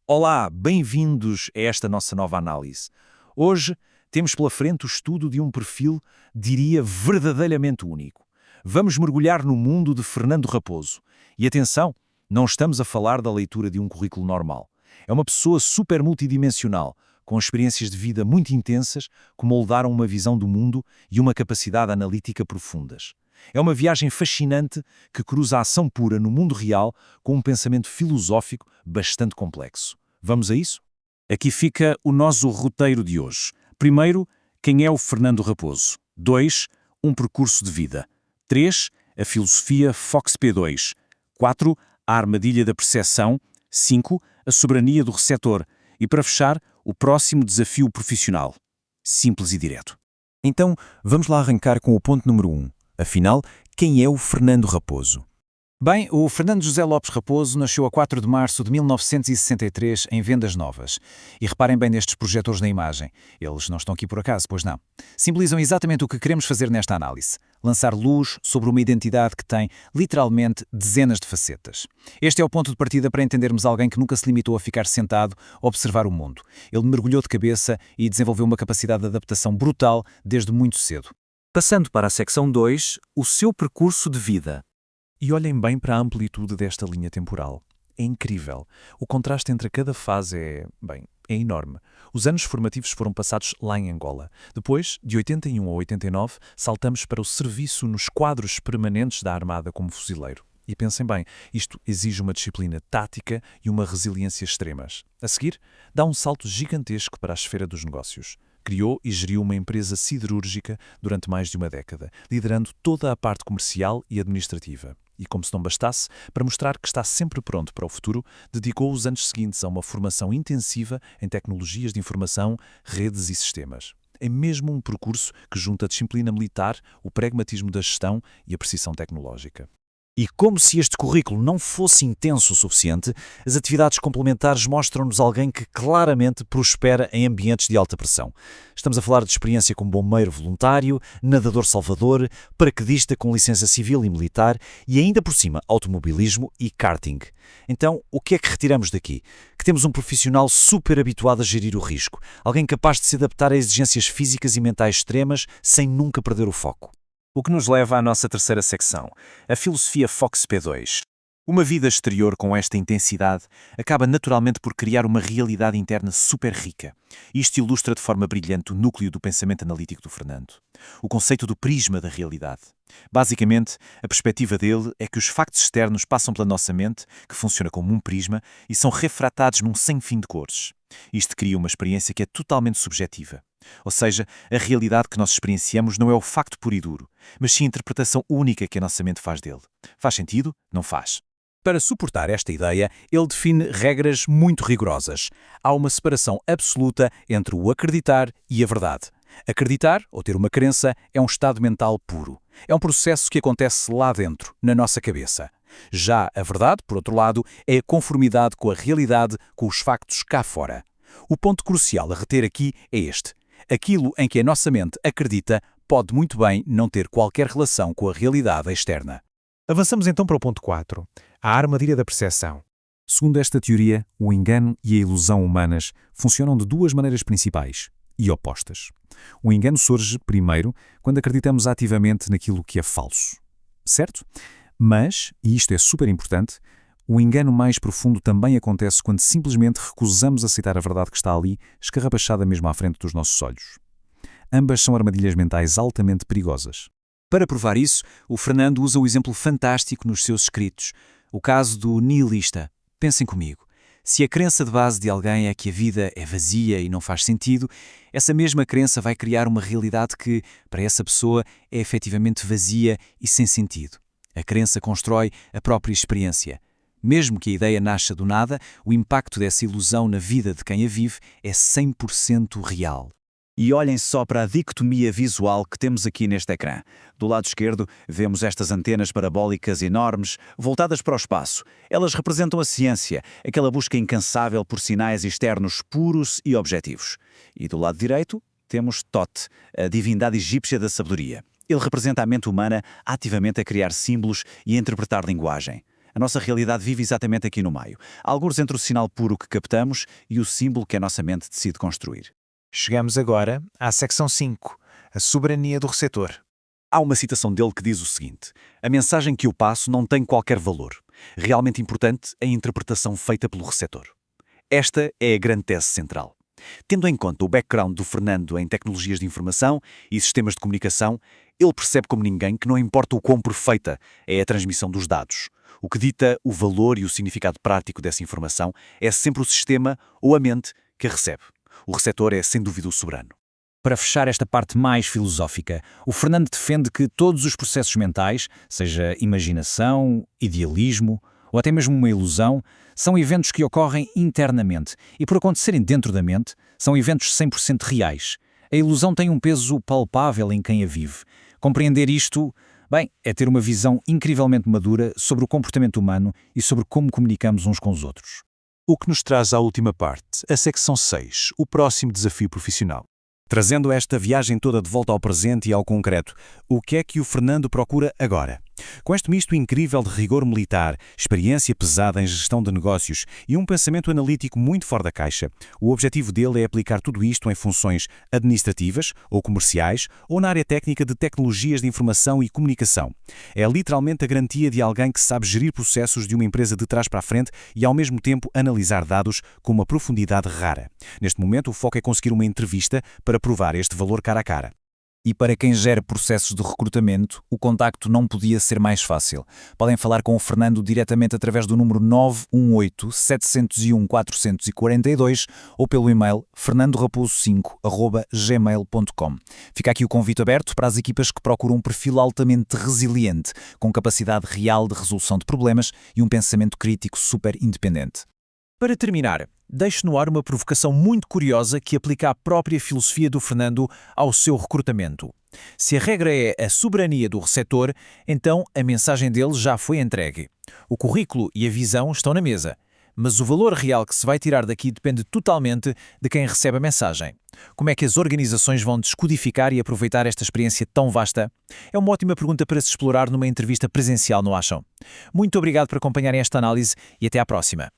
Olá, bem-vindos a esta nossa nova análise. Hoje temos pela frente o estudo de um perfil, diria, verdadeiramente único. Vamos mergulhar no mundo de Fernando Raposo. E atenção, não estamos a falar da leitura de um currículo normal. É uma pessoa super multidimensional, com experiências de vida muito intensas que moldaram uma visão do mundo e uma capacidade analítica profundas. É uma viagem fascinante que cruza a ação pura no mundo real com um pensamento filosófico bastante complexo. Vamos a isso? Aqui fica o nosso roteiro de hoje. Primeiro, quem é o Fernando Raposo? 2. Um percurso de vida. 3. A filosofia FOXP2. 4. A armadilha da percepção. 5. A soberania do receptor. E para fechar, o próximo desafio profissional. Simples e direto. Então, vamos lá arrancar com o ponto número 1. Afinal, quem é o Fernando Raposo? Bem, o Fernando José Lopes Raposo nasceu a 4 de março de 1963 em Vendas Novas. E reparem bem nestes projetores na imagem. Eles não estão aqui por acaso, pois não. Simbolizam exatamente o que queremos fazer nesta análise. Lançar luz sobre uma identidade que tem, literalmente, dezenas de facetas. Este é o ponto de partida para entendermos alguém que nunca se limitou a ficar sentado a observar o mundo. Ele mergulhou de cabeça e desenvolveu uma capacidade de adaptação brutal desde muito cedo. Passando para a secção 2, o seu percurso de vida. E olhem bem para a amplitude desta linha temporal. É incrível. O contraste entre cada fase é enorme. Os anos formativos foram passados lá em Angola. Depois, de 81 a 89, saltamos para o serviço nos quadros permanentes da Armada como fuzileiro. E pensem bem, isto exige uma disciplina tática e uma resiliência extremas. A seguir, dá um salto gigantesco para a esfera dos negócios. Criou e geriu uma empresa siderúrgica durante mais de uma década, liderando toda a parte comercial e administrativa. E como se não bastasse, para mostrar que está sempre pronto para o futuro, dedicou os anos seguintes a uma formação intensiva em tecnologias de informação, redes e sistemas. É mesmo um percurso que junta a disciplina militar, o pragmatismo da gestão e a precisão tecnológica. E como se este currículo não fosse intenso o suficiente, as atividades complementares mostram-nos alguém que claramente prospera em ambientes de alta pressão. Estamos a falar de experiência como bombeiro voluntário, nadador salvador, paraquedista com licença civil e militar e ainda por cima automobilismo e karting. Então, o que é que retiramos daqui? Que temos um profissional super habituado a gerir o risco, alguém capaz de se adaptar a exigências físicas e mentais extremas sem nunca perder o foco. O que nos leva à nossa terceira secção, a filosofia FOXP2. Uma vida exterior com esta intensidade acaba naturalmente por criar uma realidade interna super rica. Isto ilustra de forma brilhante o núcleo do pensamento analítico do Fernando. O conceito do prisma da realidade. Basicamente, a perspectiva dele é que os factos externos passam pela nossa mente, que funciona como um prisma, e são refratados num sem fim de cores. Isto cria uma experiência que é totalmente subjetiva. Ou seja, a realidade que nós experienciamos não é o facto puro e duro, mas sim a interpretação única que a nossa mente faz dele. Faz sentido? Não faz. Para suportar esta ideia, ele define regras muito rigorosas. Há uma separação absoluta entre o acreditar e a verdade. Acreditar, ou ter uma crença, é um estado mental puro. É um processo que acontece lá dentro, na nossa cabeça. Já a verdade, por outro lado, é a conformidade com a realidade, com os factos cá fora. O ponto crucial a reter aqui é este. Aquilo em que a nossa mente acredita pode muito bem não ter qualquer relação com a realidade externa. Avançamos então para o ponto 4, a armadilha da percepção. Segundo esta teoria, o engano e a ilusão humanas funcionam de duas maneiras principais e opostas. O engano surge, primeiro, quando acreditamos ativamente naquilo que é falso. Certo? Mas, e isto é super importante, o engano mais profundo também acontece quando simplesmente recusamos aceitar a verdade que está ali, escarrapachada mesmo à frente dos nossos olhos. Ambas são armadilhas mentais altamente perigosas. Para provar isso, o Fernando usa o exemplo fantástico nos seus escritos, o caso do nihilista. Pensem comigo. Se a crença de base de alguém é que a vida é vazia e não faz sentido, essa mesma crença vai criar uma realidade que, para essa pessoa, é efetivamente vazia e sem sentido. A crença constrói a própria experiência. Mesmo que a ideia nasça do nada, o impacto dessa ilusão na vida de quem a vive é 100% real. E olhem só para a dicotomia visual que temos aqui neste ecrã. Do lado esquerdo, vemos estas antenas parabólicas enormes, voltadas para o espaço. Elas representam a ciência, aquela busca incansável por sinais externos puros e objetivos. E do lado direito, temos Thoth, a divindade egípcia da sabedoria. Ele representa a mente humana ativamente a criar símbolos e a interpretar linguagem. A nossa realidade vive exatamente aqui no meio, algures entre o sinal puro que captamos e o símbolo que a nossa mente decide construir. Chegamos agora à secção 5, a soberania do receptor. Há uma citação dele que diz o seguinte: a mensagem que eu passo não tem qualquer valor. Realmente importante é a interpretação feita pelo receptor. Esta é a grande tese central. Tendo em conta o background do Fernando em tecnologias de informação e sistemas de comunicação, ele percebe como ninguém que não importa o quão perfeita é a transmissão dos dados. O que dita o valor e o significado prático dessa informação é sempre o sistema ou a mente que a recebe. O receptor é, sem dúvida, o soberano. Para fechar esta parte mais filosófica, o Fernando defende que todos os processos mentais, seja imaginação, idealismo ou até mesmo uma ilusão, são eventos que ocorrem internamente e, por acontecerem dentro da mente, são eventos 100% reais. A ilusão tem um peso palpável em quem a vive. Compreender isto, bem, é ter uma visão incrivelmente madura sobre o comportamento humano e sobre como comunicamos uns com os outros. O que nos traz à última parte, a secção 6, o próximo desafio profissional. Trazendo esta viagem toda de volta ao presente e ao concreto, o que é que o Fernando procura agora? Com este misto incrível de rigor militar, experiência pesada em gestão de negócios e um pensamento analítico muito fora da caixa, o objetivo dele é aplicar tudo isto em funções administrativas ou comerciais ou na área técnica de tecnologias de informação e comunicação. É literalmente a garantia de alguém que sabe gerir processos de uma empresa de trás para a frente e ao mesmo tempo analisar dados com uma profundidade rara. Neste momento, o foco é conseguir uma entrevista para provar este valor cara a cara. E para quem gera processos de recrutamento, o contacto não podia ser mais fácil. Podem falar com o Fernando diretamente através do número 918-701-442 ou pelo e-mail fernandoraposo5@gmail.com. Fica aqui o convite aberto para as equipas que procuram um perfil altamente resiliente, com capacidade real de resolução de problemas e um pensamento crítico super independente. Para terminar, deixo no ar uma provocação muito curiosa que aplica a própria filosofia do Fernando ao seu recrutamento. Se a regra é a soberania do receptor, então a mensagem dele já foi entregue. O currículo e a visão estão na mesa, mas o valor real que se vai tirar daqui depende totalmente de quem recebe a mensagem. Como é que as organizações vão descodificar e aproveitar esta experiência tão vasta? É uma ótima pergunta para se explorar numa entrevista presencial, não acham? Muito obrigado por acompanharem esta análise e até à próxima.